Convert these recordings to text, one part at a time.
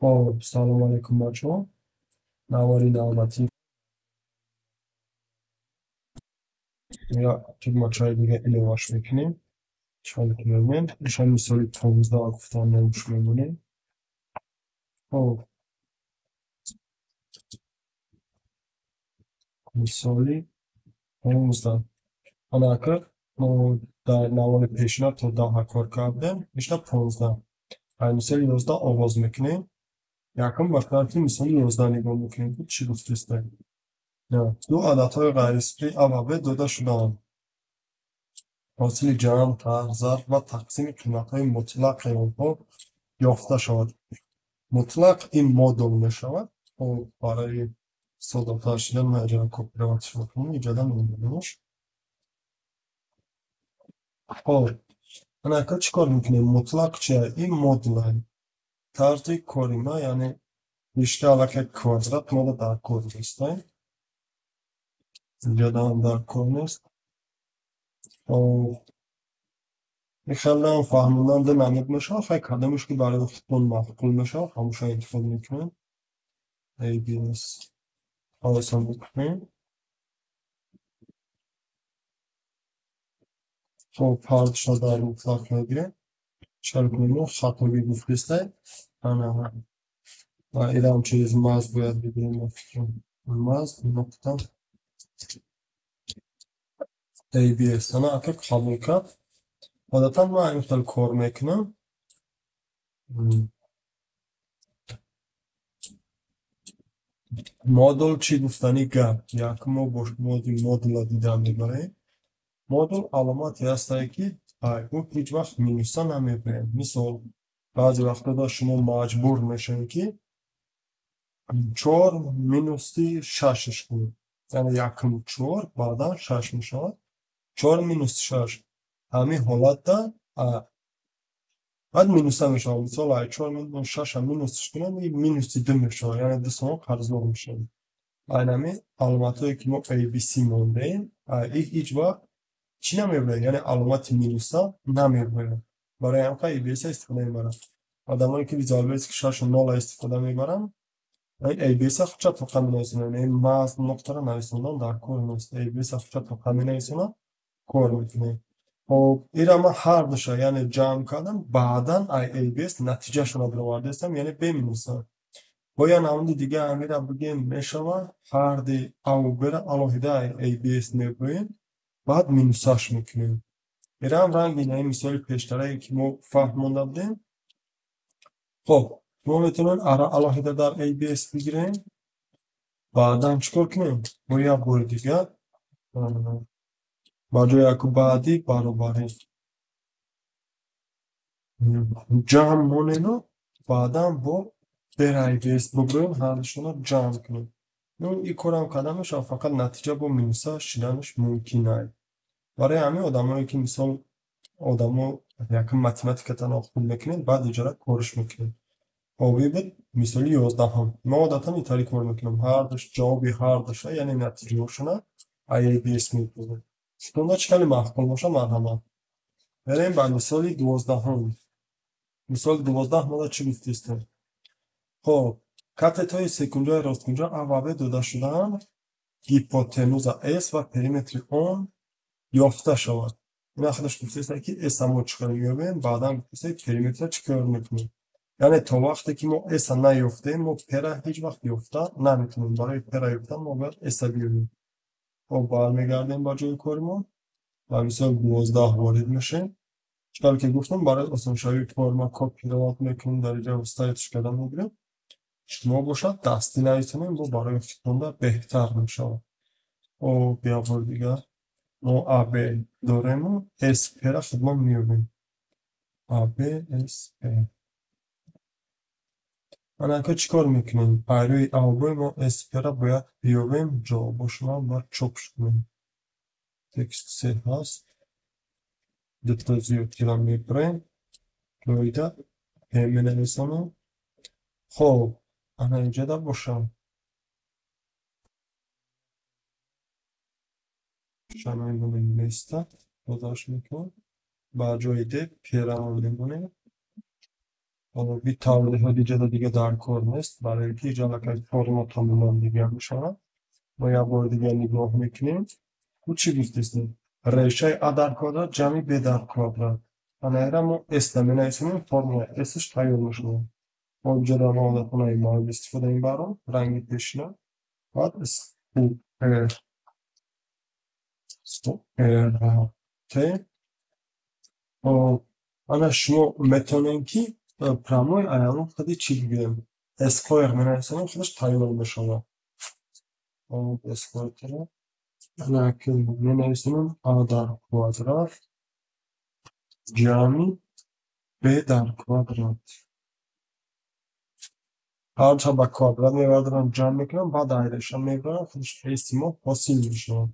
خب سلام علیکم بچه ها. نواری نعمتی یا یک مچای دیگه ایلواش میکنیم. چند کیلومتر ایشان مثالی 15 گفتن نموش میمونیم. خب مثالی 15 انا که ما در نوار پیشنا تا 10 کار کردیم ایشنا 15 های مثال 11 آواز میکنیم. یکم وقتی مثال 11 نگاه میکنیم بود چی گفت است؟ نه دو عدد های غیر اصلی عوض داده شدن. حاصل جمع طرح ضرب و تقسیم قیمت های مطلق آنها یافته شود. مطلق این مدل می شود و برای ساده شدن ما اجرا کپی روش میکنیم ایجادا می‌بینیمش. خب من چیکار میکنیم؟ مطلق چیه؟ این مدل طرز کاری ما یعنی رشته علاقه کوادرات ما در کور نیستیم. ایجادا هم در کور نیست. خیلی هم فهموندن نمید میشه. خیلی کدامش که برای خودتون معقول میشه هموشه انتخاب میکنیم. ABS آسان میکنیم. خب پرداش در مطلق میگیریم. چرا خطابی بفرسته انا و ایران چیز ماز باید بگیریم مفکرم ماز نقطه ABS انا اکر قبول کرد عادتا ما این خیلی کار میکنم. مدل چی گفتنی گرد یک ما باش مدل ها دیدم میبریم. مدل علاماتی هسته که او هیچ وقت مینوسا نمیبریم. مثال بعضی وقتا دا شما مجبور میشین که 4 مینوسی 6 کنید یعنی یکم 4 بعدا 6 میشود 4 مینوس 6 همین حالت دا بعد مینوس هم میشه. مثال 4 مینوس 6 هم مینوسش کنم مینوس 2 میشه یعنی 2 سوم قرض میشه. اینمی علامت هایی که ما ABC مونده ایم هیچ وقت چی نمیبره یعنی علامت مینوس ها نمیبره. برای همکه ABS استفاده میبرم. آدمایی که ویزوال بیس که 6 و 0 استفاده میبرم این ABS خودشا تو نویسونن. این ماز نقطه را نویسونن در کور نیست. ABS خودشا تو نویسونن کور میکنه. خب ایرا ما هر دوشا یعنی جمع کردم بعدا ABS نتیجه شما برآورده استم یعنی بمینوسم. باید نموند دیگه امیرا بگیم میشود هر دی او بره الهیده ABS میبریم بعد مینوساش میکنیم. ایرا هم رنگ اینه مثال پیشتره که ما فهمونده بودیم. خب ما میتونیم ارا الهیده در ABS بگیریم بعدم چیکار کنیم؟ باید بار دیگه با جای اکو بعدی برابری جمع مونینو بعدم با برای بیس بگویم هرشون رو جمع کنیم. این کارم کدامش فقط نتیجه با مینوسا شدنش ممکنه. برای همین آدمایی که مثال آدمو یکم متمتیکتان خوب میکنین بعد اجاره کارش میکنین. آبی بود مثالی 11 هم ما عادتا اینطوری کار میکنم هر دوش جوابی هر دوشه یعنی نتیجه هاشونه ABS میکنه. ستونده چکلی محکول باشه مرحمت بریم بر مثال 12 هم. مثال 12 ما چی گفتیستیم؟ خب کتت های سکونجای راستگونجا عوابه داده شدن هیپوتنوز اس و پریمتر اون یافته شود. این خودش گفتیسته که اس هم چکار میابیم بعدا گفتیسته پریمتر چکار میکنیم. یعنی تا وقتی که ما اس نیافتیم ما پر هیچ وقت یافته نمیتونیم. برای پر یافتن ما باید اس بیاریم. خب برمیگردیم با جای کارمون و مثال 12 وارد میشیم. چکار که گفتم برای آسان شوی کار ما کپی روات میکنیم در اینجا استایتش کردن میگیریم. شما باشد دستی نایتونیم با برای خونده بهتر میشه. او بیا بار دیگه ما AB داریم و SP را خدمت میابیم. AB SP من اکا چیکار میکنیم؟ پیروی آبروی ما SP را باید بیابیم جا باشما باید چوبش کنیم. تکست سه هست دوتا زیاد کلام میبریم دویده همه نویسانم. خب انا اینجا دا باشم شما اینو میمیسته بازاش میکن با جای ده پیرامون میمونه bir tavriho دیگه در کار نیست برای اینکه اینجا لکه فرما تماما دیگه میشن ما یه بار دیگه نگاه میکنیم bu چی گفتیم ریشه ا در کوادرات جمع ب در کوادرات انا ما استمنه اسمیم فرمول اسش تغییر میشه ما اینجا در مورد خونه ما استفاده این برام رنگی پیشنا بعد اس او ت o ana شما میتونین که پراموی ایالو خیلی چی بگیم اسکویر مناسبه خودش تغییر میشه o اسکویر لكن مناسبه a در کوادرات جمع b در کوادرات هر جا با کوادرات میبردم جمع میکنم بعد ایرشم میبرم خودش اسمو حاصل میشه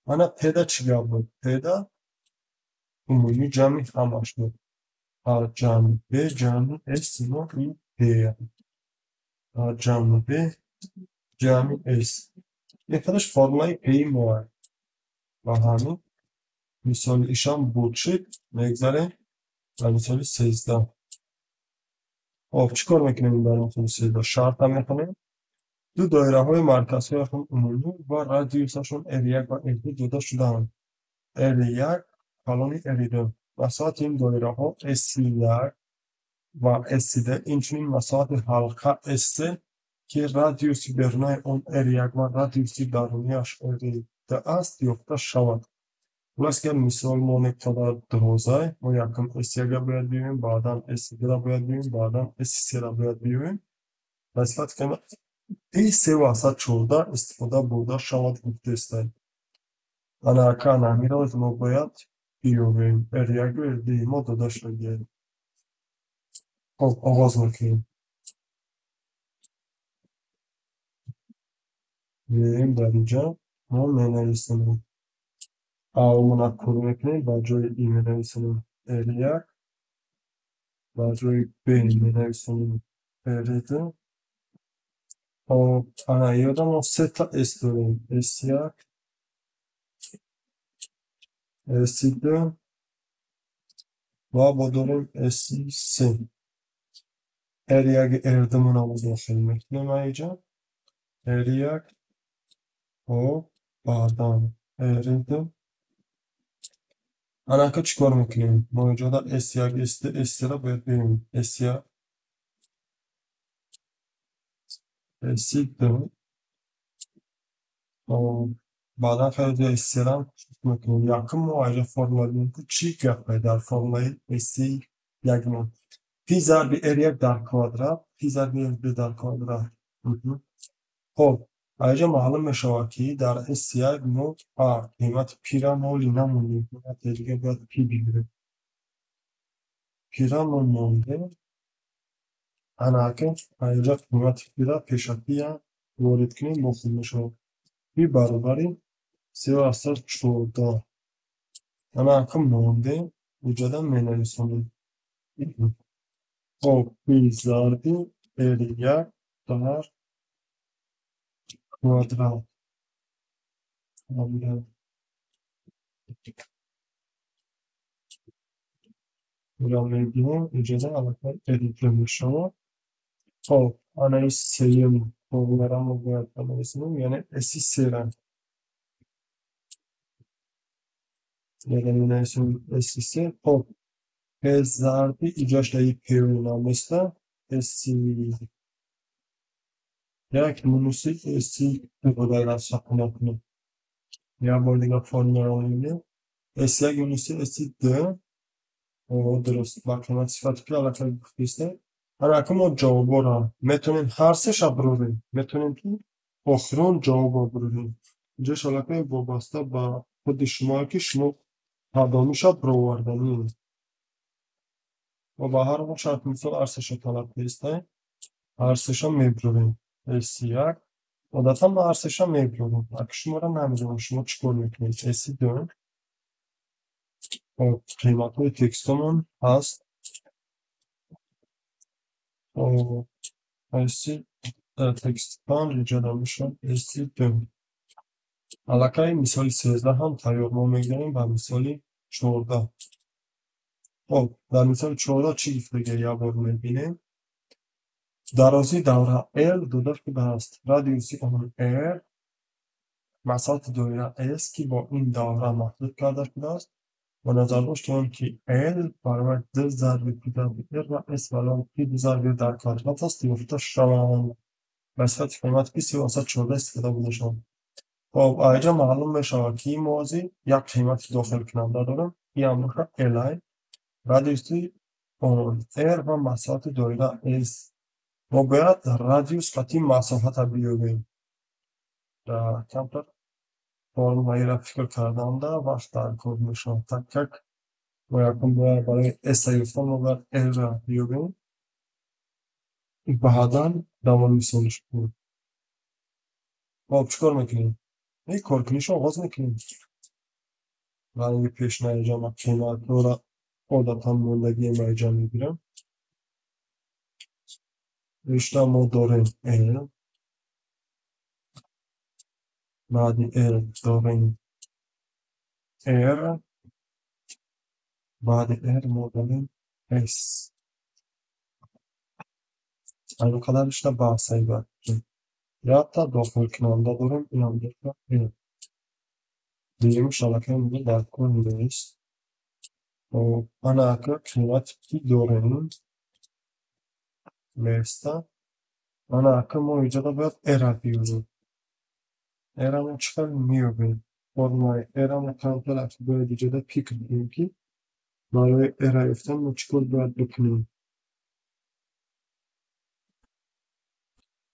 انا پیدا چی بود پیدا عمومی جمع همش بود a جمع b جمع اسمو این p a جمع b جمع s یکیش فرمای پی ماه و همین مثال ایشان بود شد میگذاره و مثال 13 خب چیکار میکنیم در مثال 13 شرط هم میکنیم دو دایره های مرکز های عمومی و رادیوسشون ار1 و ار2 جدا شدن ار1 کلون ار2 مساحت این دایره ها s1 و s2 اینچنین مساحت حلقه s که رادیوسی برونای اون ار1 و رادیوسی درونیش ار2 است یافته شود Plus که مثال ما نکته دروازه ما یکم S1 را باید بیاریم بعدا S2 را باید بیاریم بعدا S3 را باید بیاریم نسبت که S3 واسه 14 استفاده بوده شود گفته است انا اکا نمیره از ما باید بیاریم R1 و R2 ما داده شده خب آغاز میکنیم میریم در اینجا ما مینویسیم آلمان کد میکنیم با جای ای مینویسیم R1 با جای B مینویسیم R2 خب یادم ما سه تا اس داریم S1 S2 و با داریم S3 R1 اردمون هم داخل میکنیم اینجا R1 و بعدا R2 انا که چیکار میکنیم موجوده S1 S2 S3 را باید بریم S1 S2 بعدا خیلی S3 را میکنیم yakın muayene formülünün küçük yapmayı در فرمول S یک پی ضرب R1 در کوادرات پی ضرب R2 در کوادرات خب اینجا معلوم میشه که در S1 نوت قیمت پی را نولی نمونیم قیمت دیگه باید پی بگیریم پی را نمونده انا که اینجا قیمت پی را پیش پی وارد کنیم مفید میشه پی برابری 314 انا که مونده وجودا مینویسیم خب پی ضرب R1 در کوادرات را میگیم اجازه علاقه ادیت میشه خب انا این سیم فرمول را ما باید بنویسیم یعنی S3 را یعنی مینویسیم S3 خب به ضربی ایجاش دایی پیرونا مثل S3 یک منوسی S3 رو باید از سخنه کنیم یا بار دیگه فرمول را میگیم S1 منوسی S2 o درست با قیمت صفت پی علاقه بخیسته انا ما جوابا را میتونیم هر سه شب بروریم میتونیم که آخران جوابا بروریم اینجاش علاقه وابسته با خود شما که شما تدامی شب برآوردنی و با هر اون شرط مثال هر سه شب طلب بیسته هر سه شب میبروریم S1 عادتا ما هر سه شب میبروریم اگه شما را نمیدونم شما چیکار میکنید S2 قیمت های تکستمون هست ایسی تکستان ایجاد میشن S2 علاقه مثال 13 هم تیار ما میگیریم و مثال 14 خب در مثال 14 چی گفته یه بار میبینیم дарозии давра L дода шудааст. Радиуси он R масоҳати доира S ки бо ин давра маҳдуд карда шудааст. با نظر داشت آن که L برابر 2 ضرب P ضرب R و S برابر P 2 ضرب R در کوادرات است. یافته شوند. به صورت فرمت P 314 استفاده بوده شد. خب اینجا معلوم میشه که این موضوع یک قیمت داخل کننده دارم. این هم میشه Li رادیوسی اون R و مساحت دایره S. ما باید رادیوس قطعی مساحت را بیابیم. در کمتر فرمایی را فکر کردم در وقت در کار میشه. تک و یکم باید برای S یافتن ما باید L را بیابیم. بعدا دوام میسانش کنیم. خب چیکار میکنیم؟ این کارکنیش آغاز میکنیم. برای پیش نیجام قیمت را عادتا موندگی میجا میگیرم. رشته ما داریم L بعد L داریم R بعد R ما داریم S. این قدر رشته بحثی باید یا تا داخل کننده داریم این هم داریم L دیگه شبکه میگه در کل نیست. و انا اکر قیمت کی داریم لیسته انا اکر ما اینجا باید R بیاریم. R همون چقدر میابیم فرمای R همون کانتر اکر باید ایجاده پیک بگیم که برای R یافتن ما چیکار باید بکنیم.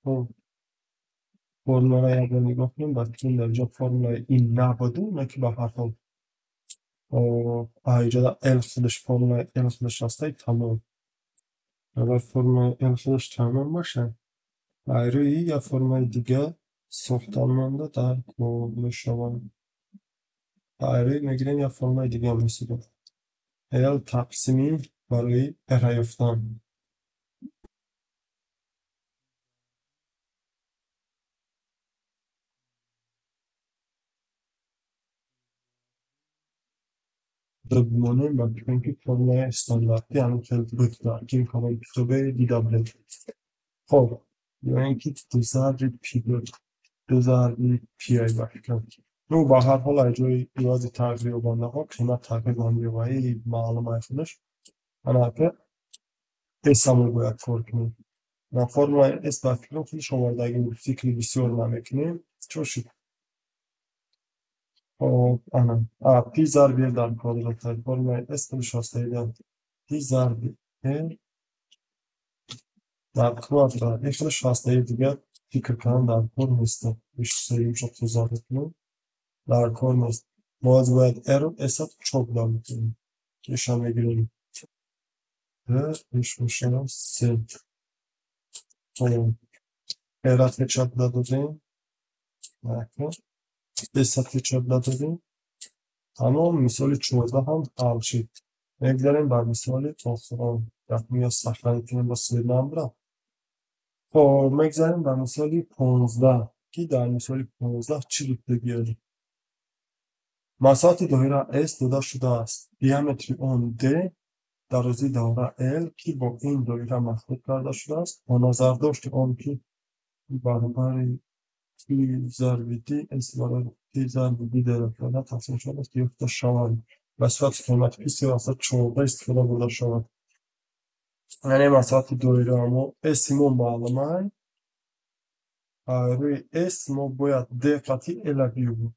خب فرمول را یک بار نگاه کنیم باید کنیم در اینجا فرمول این نبوده نه که به هر حال اینجا L خودش فرمول L خودش هسته تمام. اگر فرمول L خودش تمام باشه روی یا فرمول دیگه ساختن مانده در کار میشوند. روی میگیریم یا فرمول دیگه هم میسیدیم L تقسیمی برای R یافتن. بمانیم و بکنیم که فرمول استانداردی همون که بود که این کامل کتابه دیدابل. خب یا اینکه دو ضرب پی دو ضرب پی آی بکنیم نو به هر حال اجای ایوازی تغییر و بانده ها قیمت تغییر بانده و ای معلومه خودش انا که اس همون باید کار کنیم و فرمول اس بکنیم خودش آوردگی فکری بسیار نمیکنیم چون شد خب انا پی ضرب در کوادرات فرمول اس خودش هسته ایدن پی ضرب در کوادرات این خودش هسته دیگه فکر کنم در کار نیسته بیش سریم شد تو ضرب کنیم در کار نیست. باز باید ارو اسات چوب دارم کنیم کش هم میگیریم ایش میشه سه ارات چوب دادیم اسات چوب دادیم تمام مثال 14 هم حل شد. میگذاریم بر مثال آخران رقمی یا سخنی کنیم با سوی نمبر. خب میگذاریم بر مثال 15 که در مثال 15 چی رو بگیریم. مساحت دایره S داده شده است. دیامتر آن D درازی دایره L که با این دایره مخلوط کرده شده است. با نظر داشت آن که برابر P ضرب D S برابر P ضرب D در افعال تقسیم شده است یافته شود. به صورت قیمت P 314 استفاده برده شود. یعنی مساحت دایره ما S ما معلومه روی S ما باید D قطعی L بیابیم.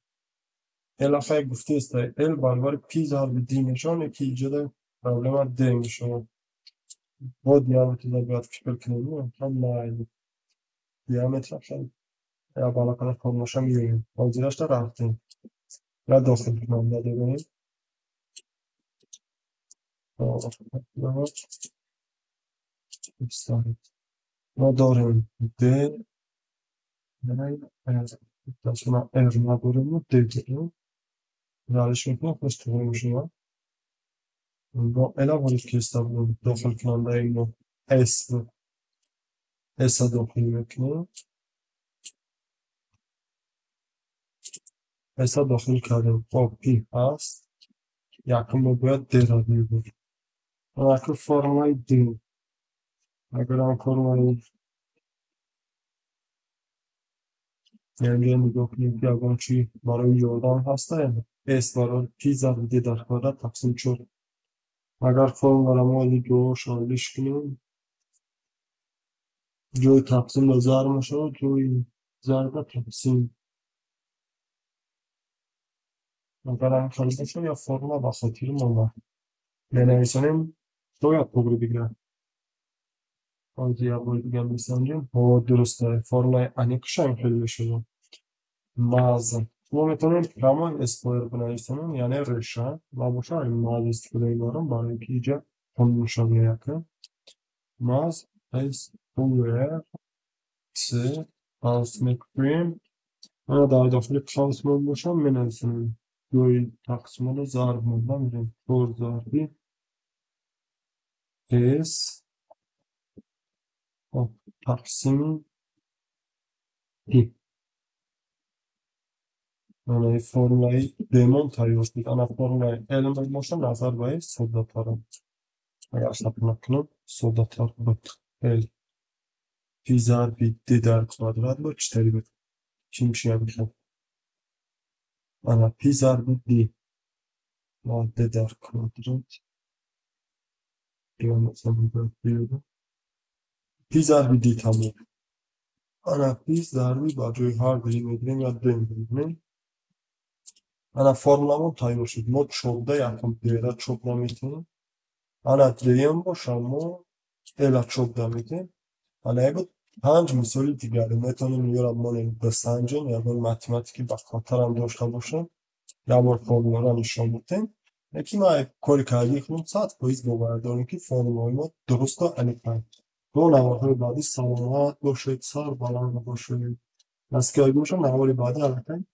L خیلی گفته است L برابر P ضرب D میشونه که ایجاد پرابلم D میشه. با دیامتر را باید فکر کنیم هم نه دیامتر خیلی یا بالا کنه فرموشه میگیریم وزیرش را رفتیم یا داخل کننده داریم ما داریم D دستونه R نداریم و D داریم رالش میکنیم خوش توی میشه با الا ولی که استفاده داخل کننده اینو S داخل میکنیم S داخل کردیم خب P هست یکم ما باید D را بیاریم اگر فرمای D اگر هم فرمای یعنی نگاه کنیم که اگر چی برای یادم هسته اس برای پی ضرب دی در کواdraت تقسیم 4. اگر فرمول ما رو شاملش کنیم جای تقسیم به ضرب میشه جای ضرب تقسیم اگر هم خریده شد یا فرمول به خاطر ما بنویسیم شاید بگیره بگیره آنجا یا باید بگم بسنجیم درسته فرمول انیکش هم خیلی شده مازن ما میتونیم رمان اسپایر بنویسیم یعنی رشن و باشه این ماز استفاده میبرم برای اینکه اینجا کنیم یکم ماز اسپایر سه قسم کریم انا در داخل قسم باشم منویسیم دوی تقسیم رو ضرب مونده میریم 4 ضربی اس تقسیم دی یعنی فرمولای دیمون تایید شد انا فرمولای علم باشه نظر باید سودا تارم اگر حساب نکنم سودا تار بود پی ضربی دی در کوادرات بود چطوری بود چی میشه میخوام انا پی ضربی دی با دی در کوادرات دیگه مثلا بیاد پی ضربی دی تموم انا پی ضربی با جای هر دی میگیریم یا دی میگیریم انا فرمولمون تایید شد ما چوبده یکم دیره چوب نمیتونیم انا دیم باشه ما الا چوبده میتونیم انا بود 5 مثال دیگری میتونیم یا ما بسنجیم یا با متماتیکی به خاطر هم داشته باشیم یا با فرمول را نشان میتیم یکی ما کاری کردی کنیم 100% باور داریم که فرمول ما درست و انیقا دو نوارهای بعدی سلامت باشید سر بلند باشید از که اگه میشه نواری بعدی علکن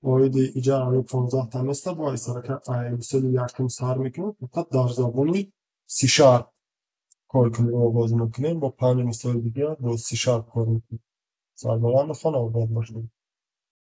وارد ایجا همه 15 تمسته با ایسا که مثل یکم سر میکنیم فقط در زبانی سی شارپ کار کنیم و آغاز میکنیم با 5 مثال دیگه با سی شارپ کار میکنیم سر بلند خانه آباد باشید